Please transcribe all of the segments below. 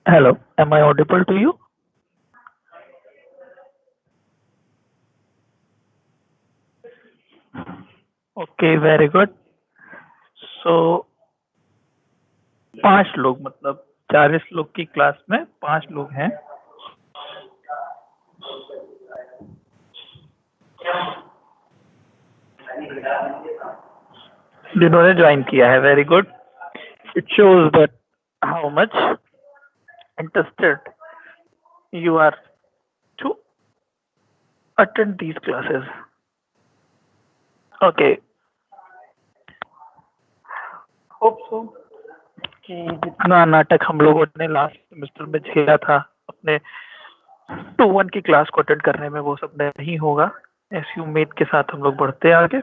Hello, am I audible to you? Okay, very good. So 5 लोग मतलब 40 लोग की क्लास में 5 लोग हैं जिन्होंने ज्वाइन किया है. Very good. It shows that how much interested you are to attend these classes. Okay, hope so कि जितना नाटक हम लोगों ने लास्ट सेमेस्टर में झेला था अपने 2-1 की क्लास को अटेंड करने में, वो सब नहीं होगा. ऐसी उम्मीद के साथ हम लोग बढ़ते हैं आगे.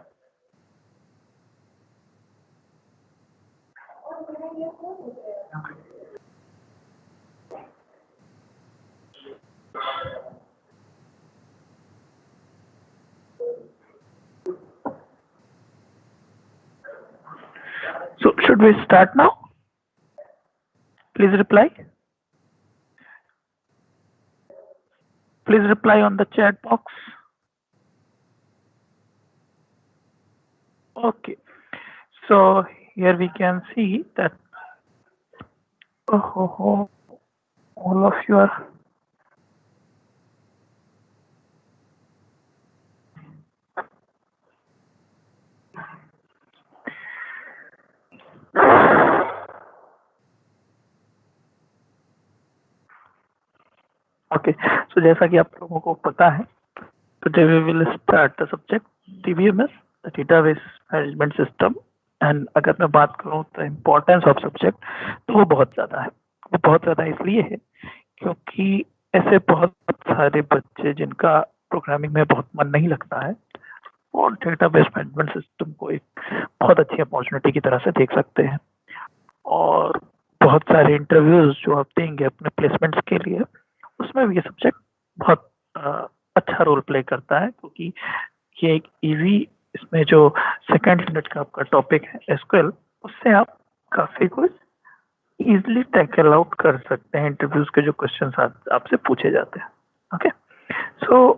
So should we start now? Please reply. Please reply on the chat box. Okay. So here we can see that all of you are okay. So जैसा कि आप लोगों को पता है, today we will start the subject DBMS, the database management system. And अगर मैं बात करूं तो इम्पोर्टेंस ऑफ सब्जेक्ट, तो वो बहुत ज़्यादा है. वो बहुत ज़्यादा इसलिए है क्योंकि ऐसे बहुत सारे बच्चे जिनका प्रोग्रामिंग में बहुत मन नहीं लगता है, और डेटाबेस मैनेजमेंट सिस्टम को एक बहुत अच्छी अपॉर्चुनिटी की तरह से देख सकते हैं. और बहुत सारे इंटरव्यूज जो आप देंगे अपने प्लेसमेंट्स के लिए, उसमें भी ये सब्जेक्ट बहुत अच्छा रोल प्ले करता है, क्योंकि ये एक इजी, इसमें जो सेकंड यूनिट का आपका टॉपिक है एसक्यूएल, उससे आप काफ़ी कुछ इजीली टैकल आउट कर सकते हैं इंटरव्यूज के जो क्वेश्चंस आपसे पूछे जाते हैं. ओके, सो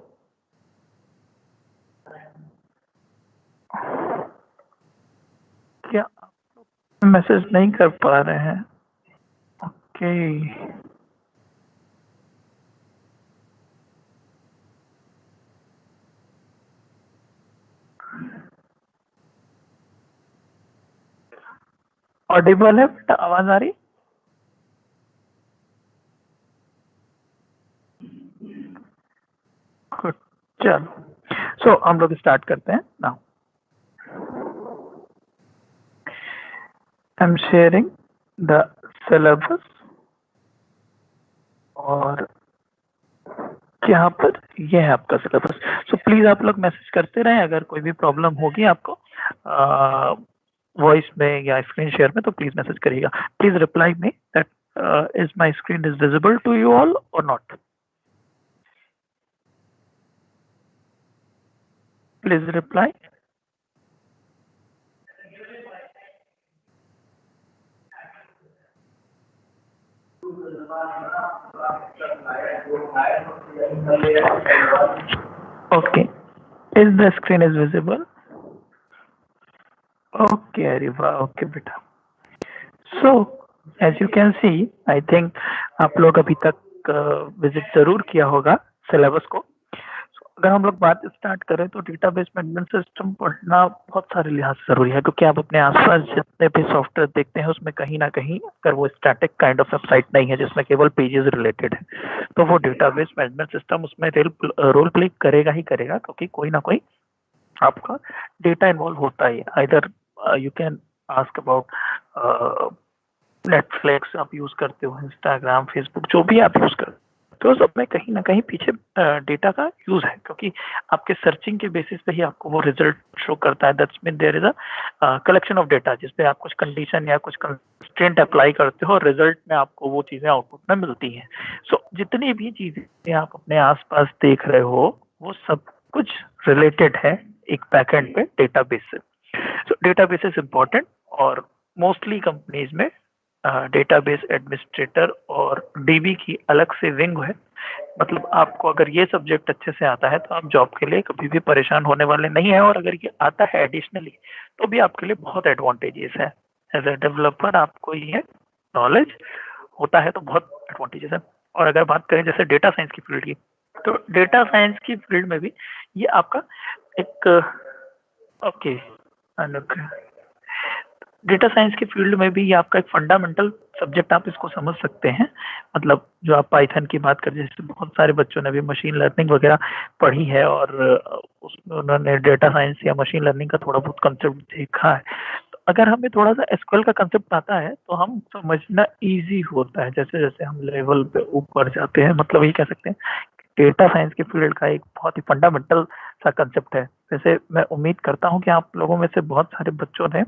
क्या मैसेज नहीं कर पा रहे हैं? ओके, ऑडिबल है बेटा? आवाज आ रही? गुड, चलो. सो हम लोग स्टार्ट करते हैं now. I am sharing the syllabus, और यहाँ पर ये है आपका सिलेबस. सो प्लीज आप लोग मैसेज करते रहें. अगर कोई भी प्रॉब्लम होगी आपको वॉइस में या स्क्रीन शेयर में, तो प्लीज मैसेज करिएगा. Please reply me that is my screen is visible to you all और not. Please reply. Okay, is the screen is visible? Okay, Ariba. Okay, बेटा. So as you can see, I think आप लोग अभी तक visit जरूर किया होगा syllabus को. So, अगर हम लोग बात स्टार्ट करें तो डेटाबेस मैनेजमेंट सिस्टम पढ़ना बहुत सारे लिहाज से जरूरी है, क्योंकि आप अपने आसपास जितने भी सॉफ्टवेयर देखते हैं उसमें कहीं ना कहीं अगर वो स्टैटिक काइंड ऑफ वेबसाइट नहीं है जिसमें केवल पेजेस रिलेटेड है, तो वो डेटाबेस मैनेजमेंट सिस्टम उसमें रोल प्ले करेगा ही करेगा, क्योंकि कोई ना कोई आपका डेटा इन्वॉल्व होता ही. Either you can ask about Netflix आप यूज करते हो, इंस्टाग्राम, फेसबुक, जो भी आप यूज करते हो, सब में कहीं ना कहीं पीछे डेटा का यूज है, क्योंकि आपके सर्चिंग के बेसिस पे ही आपको वो रिजल्ट शो करता है. That's mean there is a collection of data जिसपे आप कुछ कंडीशन या कुछ कंस्ट्रेंट अप्लाई करते हो, और रिजल्ट में आपको वो चीजें आउटपुट में मिलती हैं. सो जितनी भी चीजें आप अपने आसपास देख रहे हो, वो सब कुछ रिलेटेड है एक बैकएंड पे डेटाबेस से. सो डेटाबेस इज इम्पोर्टेंट, और मोस्टली कंपनीज में डेटाबेस एडमिनिस्ट्रेटर और डीबी की अलग से विंग है। मतलब आपको अगर ये सब्जेक्ट अच्छे से आता है तो आप जॉब के लिए कभी भी परेशान होने वाले नहीं है, और अगर ये आता है एडिशनली तो भी आपके लिए बहुत एडवांटेजेस है। एज ए डेवलपर आपको ये नॉलेज होता है तो बहुत एडवांटेजेस है। और अगर बात करें जैसे डेटा साइंस की फील्ड की, तो डेटा साइंस की फील्ड में भी ये आपका एक ओके डेटा साइंस की फील्ड में भी ये आपका एक फंडामेंटल सब्जेक्ट आप इसको समझ सकते हैं। मतलब जो आप पाइथन की बात करें, जैसे बहुत सारे बच्चों ने भी मशीन लर्निंग वगैरह पढ़ी है और उसमें उन्होंने डेटा साइंस या मशीन लर्निंग का थोड़ा बहुत कंसेप्ट देखा है। तो अगर हमें थोड़ा सा एसक्यूएल का कंसेप्ट आता है तो हम समझना इजी होता है जैसे जैसे हम लेवल पे ऊपर जाते हैं। मतलब ये कह सकते हैं डेटा साइंस की फील्ड का एक बहुत ही फंडामेंटल सा कंसेप्ट है। वैसे मैं उम्मीद करता हूँ कि आप लोगों में से बहुत सारे बच्चों ने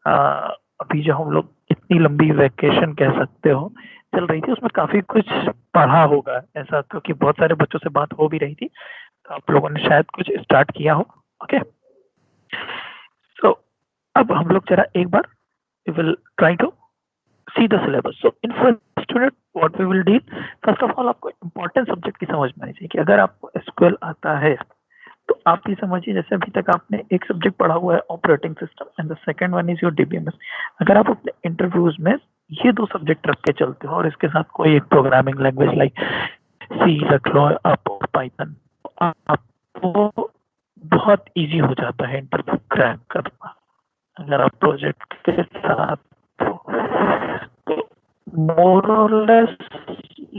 अभी जो हम लोग इतनी लंबी वैकेशन कह सकते हो चल रही थी उसमें काफी कुछ पढ़ा होगा ऐसा, क्योंकि बहुत सारे बच्चों से बात हो भी रही थी तो आप लोगों ने शायद कुछ स्टार्ट किया हो। ओके, सो अब हम लोग जरा एक बार we will try to see the syllabus. So in first unit what we will deal, first of all आपको इंपॉर्टेंट सब्जेक्ट की समझ में आनी चाहिए कि अगर आपको एसक्यूएल आता है तो आप ये समझिए जैसे अभी तक आपने एक सब्जेक्ट पढ़ा हुआ है operating system and the second one is your DBMS. अगर आप अपने इंटरव्यूज में ये दो सब्जेक्ट रख के चलते हो और इसके साथ कोई एक प्रोग्रामिंग लैंग्वेज लाइक सी रख लो, आप पाइथन, आपको बहुत इजी हो जाता है इंटरव्यू क्रैक करना। अगर आप प्रोजेक्ट के साथ तो मोर और लेस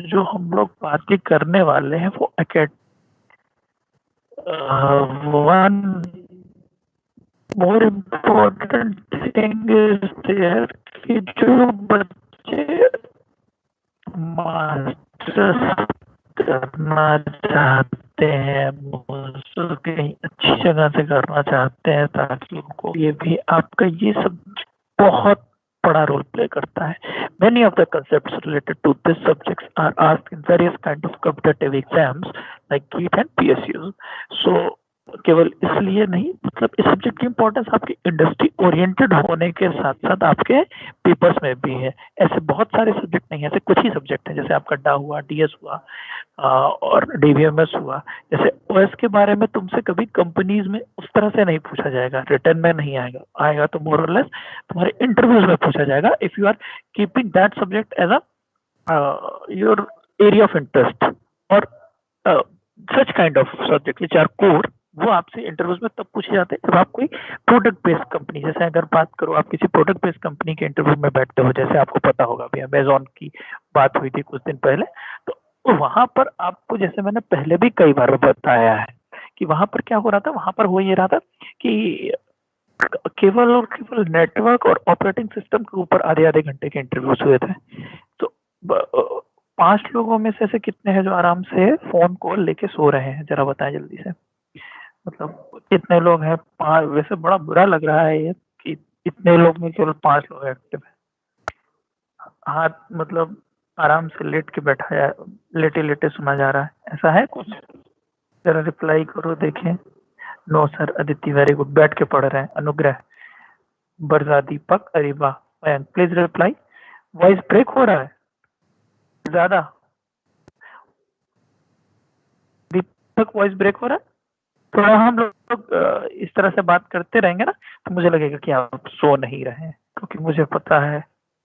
जो हम लोग बातें करने वाले हैं वो one more important thing is there कि जो बच्चे मास्टर्स करना चाहते हैं कहीं अच्छी जगह से करना चाहते हैं ताकि उनको ये भी आपका ये सब बहुत बड़ा रोल प्ले करता है। Many of the concepts related to this subjects are asked in various kind of competitive exams like GEAT and PSUs. So केवल इसलिए नहीं, मतलब इस सब्जेक्ट की इम्पोर्टेंस आपकी इंडस्ट्री ओरिएंटेड होने के साथ साथ आपके पेपर्स में भी है। ऐसे बहुत सारे सब्जेक्ट नहीं है, ऐसे कुछ ही सब्जेक्ट हैं जैसे आपका डा हुआ, डीएस हुआ और डीबीएमएस हुआ। जैसे ओएस के बारे में तुमसे कभी कंपनीज में उस तरह से नहीं पूछा जाएगा, रिटर्न में नहीं आएगा, आएगा तो मोर और लेस तुम्हारे इंटरव्यूज में पूछा जाएगा if you are keeping that subject as a your area of interest और such kind of subject which are core. वो आपसे इंटरव्यूज में तब पूछे जाते हैं जब आप कोई प्रोडक्ट बेस्ड कंपनी, जैसे अगर बात करो आप किसी प्रोडक्ट बेस्ड कंपनी के इंटरव्यू में बैठते हो, जैसे आपको पता होगा अभी अमेजोन की बात हुई थी कुछ दिन पहले, तो वहां पर आपको जैसे मैंने पहले भी कई बार बताया है कि वहां पर क्या हो रहा था, वहां पर हो ये रहा था कि केवल और केवल नेटवर्क और ऑपरेटिंग सिस्टम के ऊपर आधे आधे घंटे के इंटरव्यूज हुए थे। तो 5 लोगों में से कितने हैं जो आराम से फोन कॉल लेके सो रहे हैं, जरा बताएं जल्दी से। मतलब कितने लोग हैं? 5। वैसे बड़ा बुरा लग रहा है ये कि इतने लोग में केवल 5 लोग एक्टिव है। हाथ मतलब आराम से लेट के बैठा है, लेटे लेटे सुना जा रहा है, ऐसा है कुछ? जरा रिप्लाई करो देखें। No sir Aditi very good, बैठ के पढ़ रहे हैं। Anugrah, Barja, Deepak, Ariba, Mayank please reply. Voice break हो रहा है ज्यादा, दीपक वॉइस ब्रेक हो रहा है। थोड़ा हम लोग इस तरह से बात करते रहेंगे ना तो मुझे लगेगा कि आप सो नहीं रहे हैं, क्योंकि मुझे पता है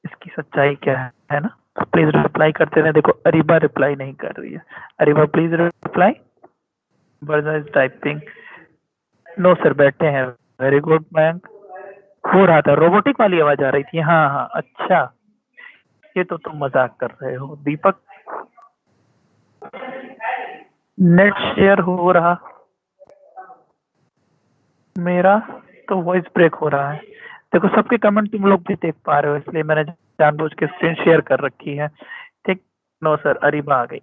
इसकी सच्चाई क्या है ना। तो प्लीज रिप्लाई करते रहे। देखो अरिबा रिप्लाई नहीं कर रही है। Ariba please reply. Barja is typing. No sir बैठे हैं। Very good Mayank. हो रहा था, रोबोटिक वाली आवाज आ रही थी। हाँ हाँ अच्छा, ये तो तुम मजाक कर रहे हो। दीपक नेट शेयर हो रहा, मेरा तो वॉइस ब्रेक हो रहा है। देखो सबके कमेंट तुम लोग भी देख पा रहे हो, इसलिए मैंने जानबूझ के स्क्रीन शेयर कर रखी है। ठीक। नो सर अरीबा आ गई।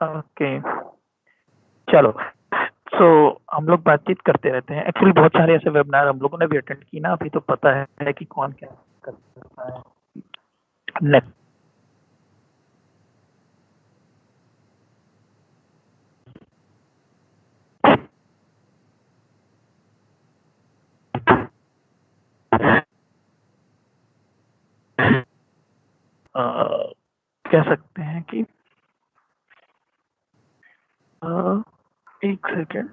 ओके चलो। सो हम लोग बातचीत करते रहते हैं। एक्चुअली बहुत सारे ऐसे वेबिनार हम लोगों ने भी अटेंड की ना, अभी तो पता है कि कौन क्या कर सकता है। नेक्स्ट कह सकते हैं कि एक सेकेंड,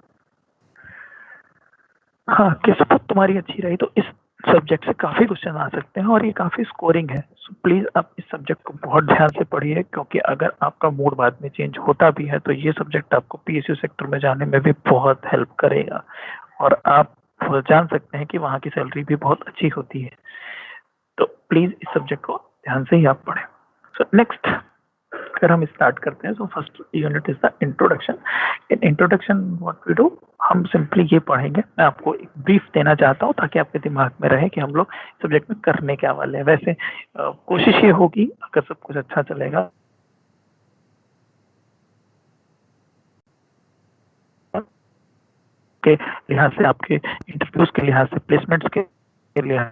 हाँ, किस्मत तुम्हारी अच्छी रही तो इस सब्जेक्ट से काफी क्वेश्चन आ सकते हैं और ये काफी स्कोरिंग है। सो प्लीज आप इस सब्जेक्ट को बहुत ध्यान से पढ़िए, क्योंकि अगर आपका मूड बाद में चेंज होता भी है तो ये सब्जेक्ट आपको पीएसयू सेक्टर में जाने में भी बहुत हेल्प करेगा और आप जान सकते हैं कि वहाँ की सैलरी भी बहुत अच्छी होती है। तो प्लीज इस सब्जेक्ट को ध्यान से ही आप पढ़ें। सो नेक्स्ट अगर हम स्टार्ट करते हैं, so first unit is the introduction. In introduction what we do, हम सिंपली ये पढ़ेंगे, मैं आपको एक ब्रीफ देना चाहता हूँ ताकि आपके दिमाग में रहे कि हम लोग सब्जेक्ट में करने क्या वाले हैं। वैसे कोशिश ये होगी, अगर सब कुछ अच्छा चलेगा, के लिहाज से, आपके इंटरव्यूज के लिहाज से, प्लेसमेंट्स के लिहाज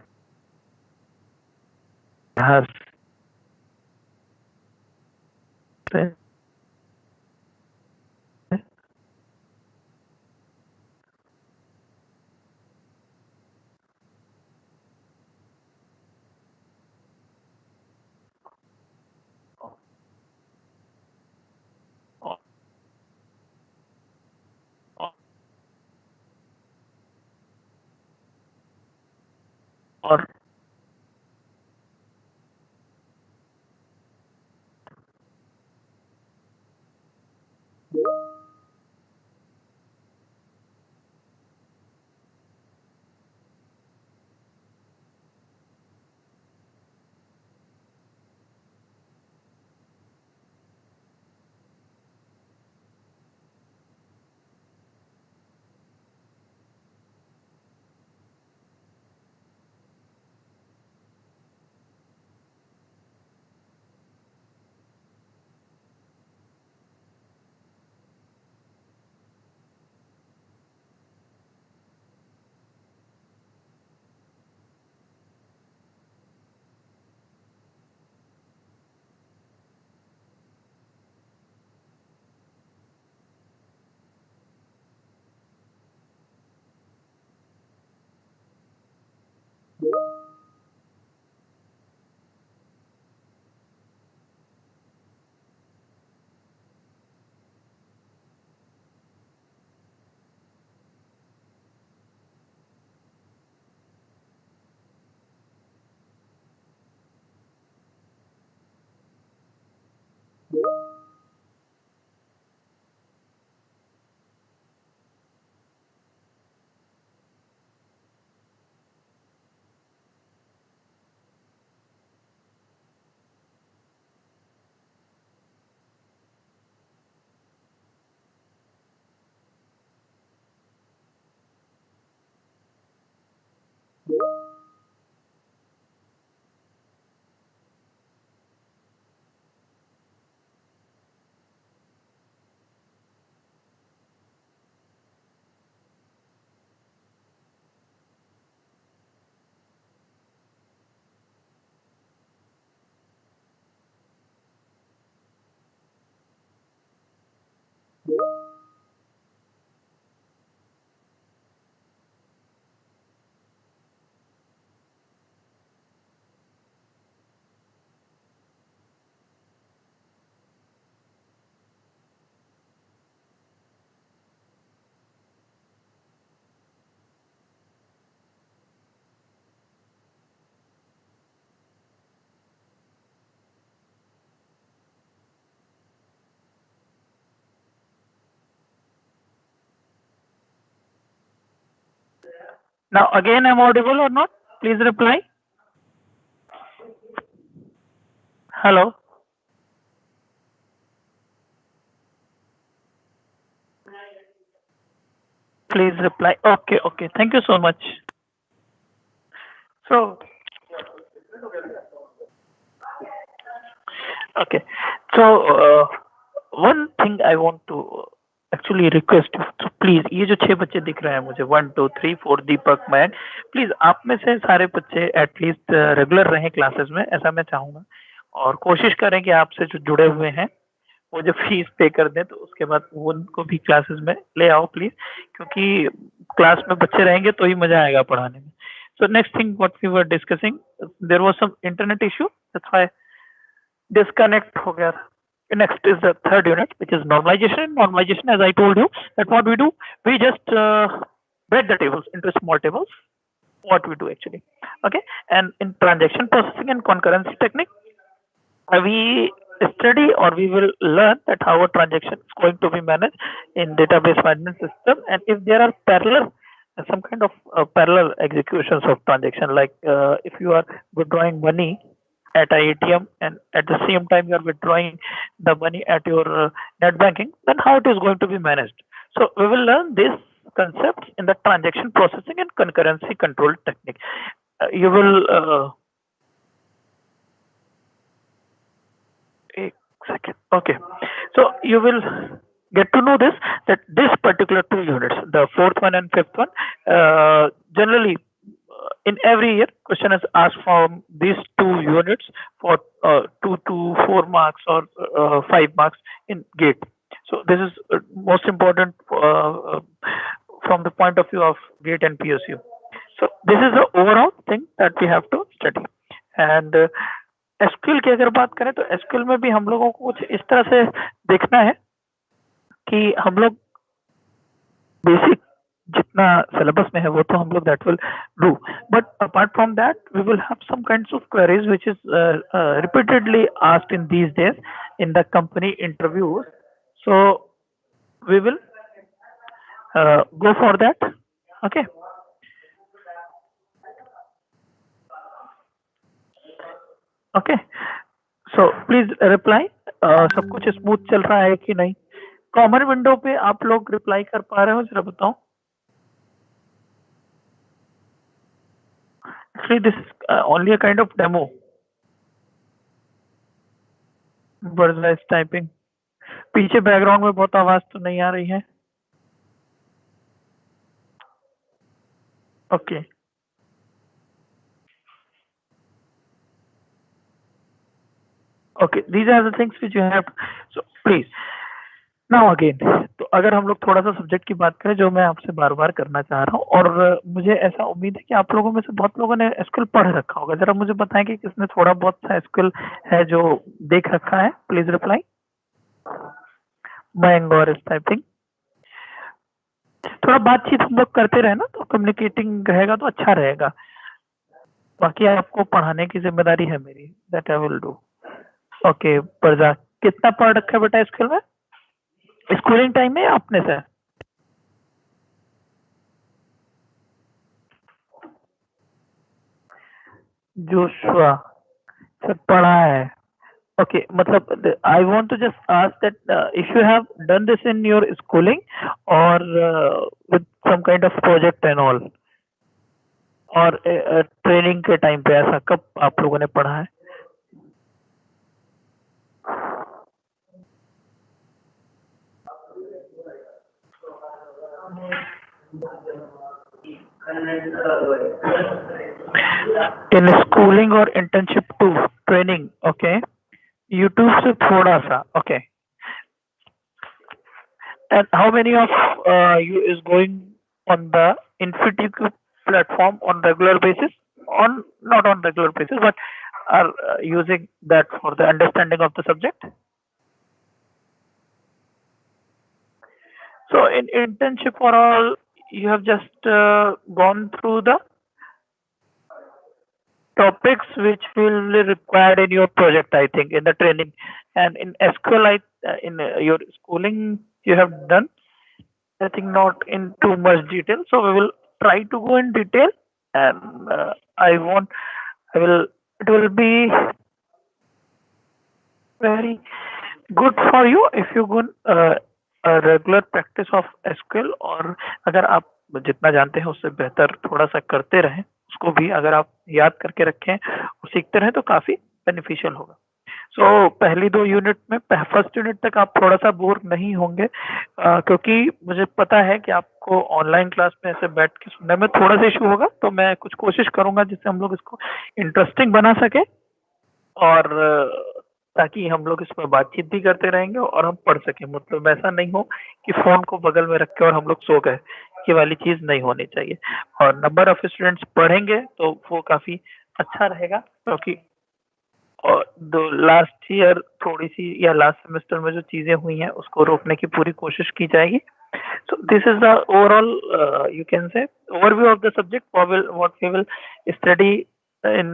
से, और now again I'm audible or not? Please reply. Hello. Please reply. Okay, okay. Thank you so much. So, okay. So, one thing I want to actually request, तो प्लीज ये जो 6 बच्चे दिख रहे हैं मुझे, 1 2 3 4, दीपक, मैं, प्लीज आप में से सारे बच्चे एटलीस्ट रेगुलर रहें क्लासेस में, ऐसा मैं चाहूंगा। और कोशिश करें कि आपसे जो जुड़े हुए हैं वो जो फीस पे कर दें, तो उसके बाद वो उनको भी क्लासेस में ले आओ प्लीज, क्योंकि क्लास में बच्चे रहेंगे तो ही मजा आएगा पढ़ाने में। So next thing what we were discussing, there was some internet issue, that's why disconnect हो गया था. Next is the third unit, which is normalization. Normalization, as I told you, that what we do, we just break the tables into small tables. What we do actually, okay. And in transaction processing and concurrency technique, we study or we will learn that how a transaction is going to be managed in database management system, and if there are parallel some kind of parallel executions of transaction, like if you are withdrawing money at a ATM and at the same time you are withdrawing the money at your net banking, then how it is going to be managed. So we will learn these concepts in the transaction processing and concurrency control technique. You will a second. Okay. So you will get to know this, that this particular two units, the fourth one and fifth one, generally in every year question is asked from these two units for 2 to 4 marks or 5 marks in gate. So this is most important from the point of view of gate and PSU. So this is the overall thing that we have to study. And SQL की अगर बात करें तो SQL में भी हम लोगों को कुछ इस तरह से देखना है कि हम लोग बेसिक जितना सिलेबस में है वो तो हम लोग that will do, but apart from that we will have some kinds of queries which is repeatedly asked in these days in the company interviews. So we will go for that. Okay. Okay. So please reply. सब कुछ smooth चल रहा है कि नहीं? Common window पे आप लोग रिप्लाई कर पा रहे हो, जरा बताओ. Actually this only a kind of demo. Barja is typing. पीछे बैकग्राउंड में बहुत आवाज तो नहीं आ रही है? Okay. Okay, these are the things which you have. So please now again, तो अगर हम लोग थोड़ा सा सब्जेक्ट की बात करें जो मैं आपसे बार बार करना चाह रहा हूँ, और मुझे ऐसा उम्मीद है कि आप लोगों में से बहुत लोगों ने एसक्यूएल पढ़ रखा होगा. जरा मुझे बताएं कि किसने थोड़ा बहुत सा एसक्यूएल है जो देख रखा है. Please reply. Mayank is typing. थोड़ा बातचीत हम लोग करते रहे ना तो कम्युनिकेटिंग रहेगा तो अच्छा रहेगा. बाकी आपको पढ़ाने की जिम्मेदारी है मेरी, that I will do. Okay. Parja कितना पढ़ रखा है बेटा एसक्यूएल में? स्कूलिंग टाइम में अपने से? जोशुआ सर पढ़ा है. ओके. मतलब I want to just ask that if you have done this in your schooling और with some kind of project and all, और ट्रेनिंग के टाइम पे ऐसा कब आप लोगों ने पढ़ा है? इन स्कूलिंग और internship to training. Okay. YouTube से थोड़ा सा. Okay. And how many of you is going on the Infotech platform on regular basis, on not on regular basis, but are using that for the understanding of the subject? So in internship for all, you have just gone through the topics which will be required in your project, I think, in the training. And in SQL, in your schooling, you have done, I think, not in too much detail. So we will try to go in detail, and it will be very good for you if you go a regular practice of SQL. और अगर आप जितना जानते हैं उससे बेहतर थोड़ा सा करते रहें, उसको भी अगर आप याद करके रखें और सीखते रहें तो काफी बेनिफिशियल होगा. सो पहली 2 यूनिट में, फर्स्ट यूनिट तक आप थोड़ा सा बोर नहीं होंगे, क्योंकि मुझे पता है कि आपको ऑनलाइन क्लास में ऐसे बैठ के सुनने में थोड़ा सा इशू होगा. तो मैं कुछ कोशिश करूंगा जिससे हम लोग इसको इंटरेस्टिंग बना सके, और ताकि हम लोग इसमें बातचीत भी करते रहेंगे और हम पढ़ सकें. मतलब ऐसा नहीं हो कि फोन को बगल में रख के और हम लोग सो गए, ये वाली चीज नहीं होनी चाहिए. और नंबर ऑफ स्टूडेंट्स पढ़ेंगे तो वो काफी अच्छा रहेगा, क्योंकि और लास्ट ईयर थोड़ी सी या लास्ट सेमेस्टर में जो चीजें हुई हैं उसको रोकने की पूरी कोशिश की जाएगी. So this is the overall, you can say, overview of the subject. What we will study in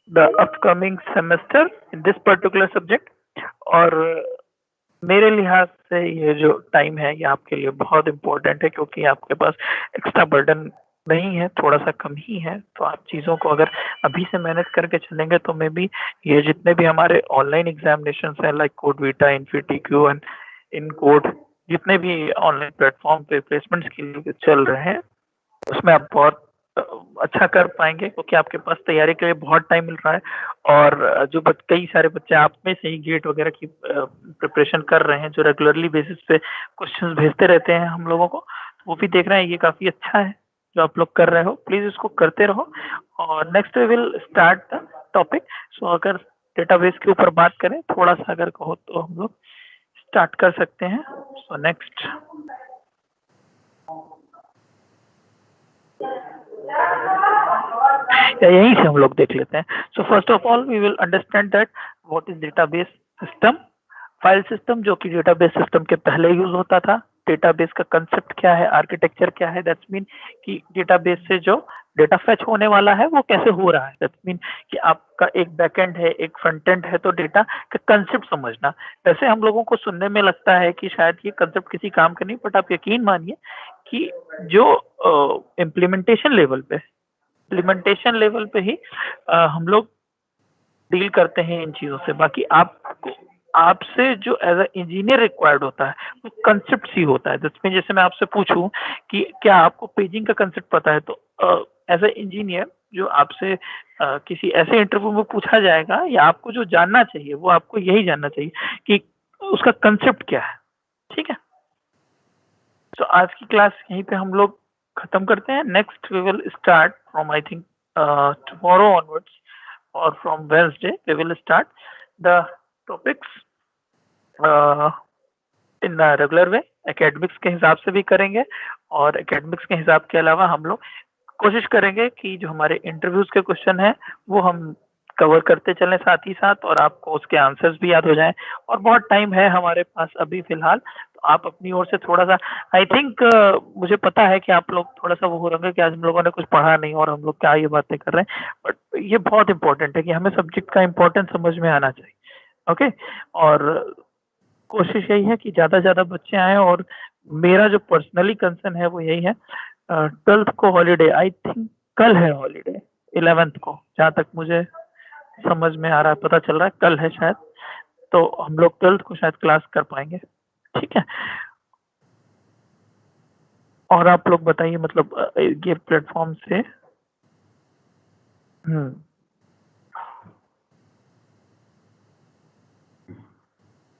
the upcoming semester in this particular subject. और मेरे लिहाज से ये जो टाइम है ये आपके लिए बहुत इम्पोर्टेंट है, क्योंकि आपके पास एक्स्ट्रा बर्डन नहीं है, थोड़ा सा कम ही है. तो आप चीज़ों को अगर अभी से मैनेज करके चलेंगे तो मे बी ये जितने भी हमारे ऑनलाइन एग्जामिनेशन हैं like CodeVita, InfyTQ and in code, जितने भी ऑनलाइन प्लेटफॉर्म पे प्लेसमेंट्स के लिए चल रहे हैं उसमें आप बहुत अच्छा कर पाएंगे, क्योंकि आपके पास तैयारी के लिए बहुत टाइम मिल रहा है. और जो कई सारे बच्चे आप में से ही गेट वगैरह की प्रिपरेशन कर रहे हैं, जो रेगुलरली बेसिस पे क्वेश्चंस भेजते रहते हैं हम लोगों को, वो भी देख रहे हैं. ये काफ़ी अच्छा है जो आप लोग कर रहे हो. प्लीज़ इसको करते रहो. और next we will start the topic. So अगर डेटाबेस के ऊपर बात करें थोड़ा सा अगर कहो तो हम लोग स्टार्ट कर सकते हैं. सो नेक्स्ट या यहीं से हम लोग देख लेते हैं. So first of all we will understand that what is database system. File system जो कि डेटाबेस सिस्टम के पहले यूज होता था. डेटाबेस का कंसेप्ट क्या है, आर्किटेक्चर क्या है, दैट्स मीन कि डेटाबेस से जो डेटा फेच होने वाला है वो कैसे हो रहा है. दैट्स मीन कि आपका एक बैकएंड है, एक फ्रंट एंड है, तो डेटा का कंसेप्ट समझना. वैसे हम लोगों को सुनने में लगता है कि शायद ये कंसेप्ट किसी काम का नहीं, बट आप यकीन मानिए कि जो इम्प्लीमेंटेशन लेवल पे ही हम लोग डील करते हैं इन चीज़ों से. बाकी आपसे जो एज अ इंजीनियर रिक्वायर्ड होता है वो कंसेप्ट ही होता है. जिसमें जैसे मैं आपसे पूछूं कि क्या आपको पेजिंग का कंसेप्ट पता है, तो एज अ इंजीनियर जो आपसे किसी ऐसे इंटरव्यू में पूछा जाएगा या आपको जो जानना चाहिए वो आपको यही जानना चाहिए कि उसका कंसेप्ट क्या है. ठीक है. तो आज की क्लास यहीं पे हम लोग खत्म करते हैं. Next we will start from I think tomorrow onwards और from Wednesday we will start the topics in regular way. Academics के हिसाब से भी करेंगे, और एकेडमिक्स के हिसाब के अलावा हम लोग कोशिश करेंगे कि जो हमारे इंटरव्यूज के क्वेश्चन हैं वो हम कवर करते चलें साथ ही साथ, और आपको उसके आंसर्स भी याद हो जाएं. और बहुत टाइम है हमारे पास अभी फिलहाल, तो आप अपनी ओर से थोड़ा सा आई थिंक मुझे पता है कि आप लोग थोड़ा सा वो हो रहे हैं कि आज हम लोगों ने कुछ पढ़ा नहीं और हम लोग क्या ये बातें कर रहे हैं, बट ये बहुत इंपॉर्टेंट है कि हमें सब्जेक्ट का इम्पोर्टेंस समझ में आना चाहिए. ओके. और कोशिश यही है कि ज़्यादा से ज़्यादा बच्चे आएँ, और मेरा जो पर्सनली कंसर्न है वो यही है. 12th को हॉलीडे, आई थिंक कल है हॉलीडे 11th को, जहाँ तक मुझे समझ में आ रहा है, पता चल रहा है कल है शायद. तो हम लोग 12th को शायद क्लास कर पाएंगे. ठीक है. और आप लोग बताइए, मतलब ये प्लेटफॉर्म से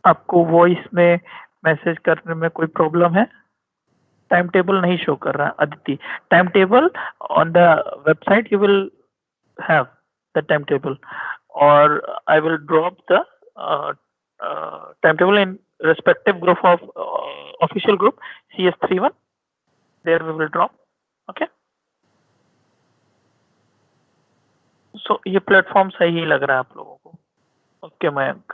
आपको वॉइस में मैसेज करने में कोई प्रॉब्लम है? टाइम टेबल नहीं शो कर रहा Aditi. Time table on the website you will have the time table, और I will drop the timetable in respective group of official group CS31. There we will drop. Okay. So ये platform सही लग रहा है आप लोगों को? Okay Mayank.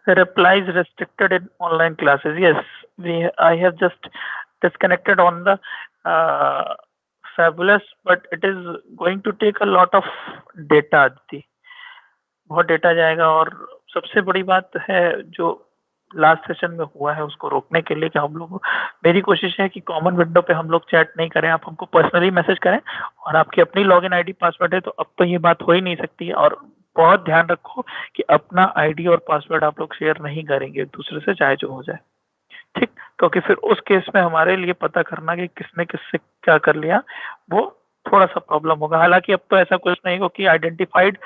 The replies restricted in online classes. Yes, I have just disconnected on the Fabulous, but it is going to take a lot of data. बहुत data जाएगा. और सबसे बड़ी बात है जो लास्ट सेशन में हुआ है उसको रोकने के लिए कि हम लोग, मेरी कोशिश है कि कॉमन विंडो पे हम लोग चैट नहीं करें, आप हमको पर्सनली मैसेज करें, और आपकी अपनी लॉगिन आईडी पासवर्ड है तो अब तो ये बात हो ही नहीं सकती है. और बहुत ध्यान रखो कि अपना आईडी और पासवर्ड आप लोग शेयर नहीं करेंगे एक दूसरे से, चाहे जो हो जाए. ठीक. क्योंकि फिर उस केस में हमारे लिए पता करना कि किसने किससे क्या कर लिया वो थोड़ा सा प्रॉब्लम होगा. हालांकि अब तो ऐसा कुछ नहीं हो कि आइडेंटिफाइड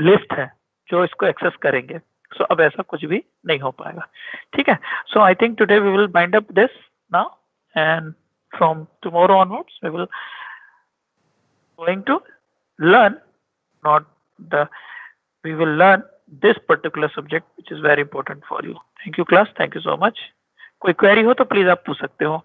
लिस्ट है जो इसको एक्सेस करेंगे. सो अब ऐसा कुछ भी नहीं हो पाएगा. ठीक है. So I think today we will wind up this now, and from tomorrow onwards we will going to learn not the we will learn this particular subject which is very important for you. Thank you class. Thank you so much. कोई query हो तो please आप पूछ सकते हो।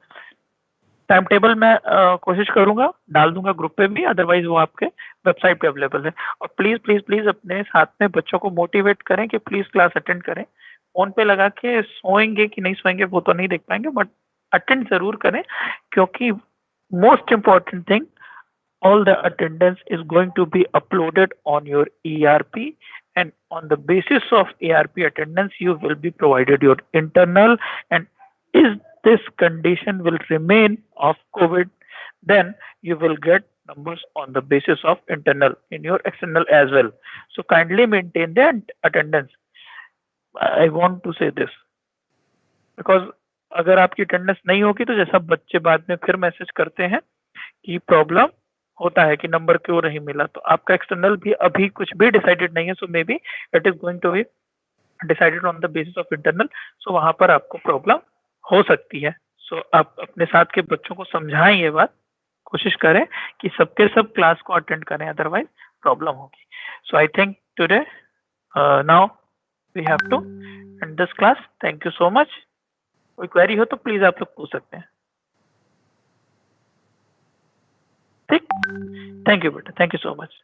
Time table मैं कोशिश करूंगा डाल दूंगा ग्रुप पे भी, अदरवाइज वो आपके वेबसाइट पे अवेलेबल है। और प्लीज प्लीज प्लीज अपने साथ में बच्चों को मोटिवेट करें कि प्लीज क्लास अटेंड करें। फोन पे लगा के सोएंगे कि नहीं सोएंगे वो तो नहीं देख पाएंगे, बट अटेंड जरूर करें, क्योंकि most important thing, all the attendance is going to be uploaded on your ERP, and on the basis of ERP attendance you will be provided your internal, and if this condition will remain of COVID, then you will get numbers on the basis of internal in your external as well. So kindly maintain the attendance. I want to say this because अगर आपकी attendance नहीं होगी तो जैसा बच्चे बाद में फिर मैसेज करते हैं कि प्रॉब्लम होता है कि नंबर क्यों नहीं मिला, तो आपका एक्सटर्नल भी अभी कुछ भी डिसाइडेड नहीं है, so maybe it is going to be decided on the basis of internal, so वहां पर आपको प्रॉब्लम हो सकती है। सो आप अपने साथ के बच्चों को समझाएं ये बात, कोशिश करें कि सबके सब क्लास को अटेंड करें, अदरवाइज प्रॉब्लम होगी। So I think today now we have to end this class. Thank you so much. कोई क्वेरी हो तो प्लीज आप लोग पूछ सकते हैं। ठीक, थैंक यू बेटा, थैंक यू सो मच।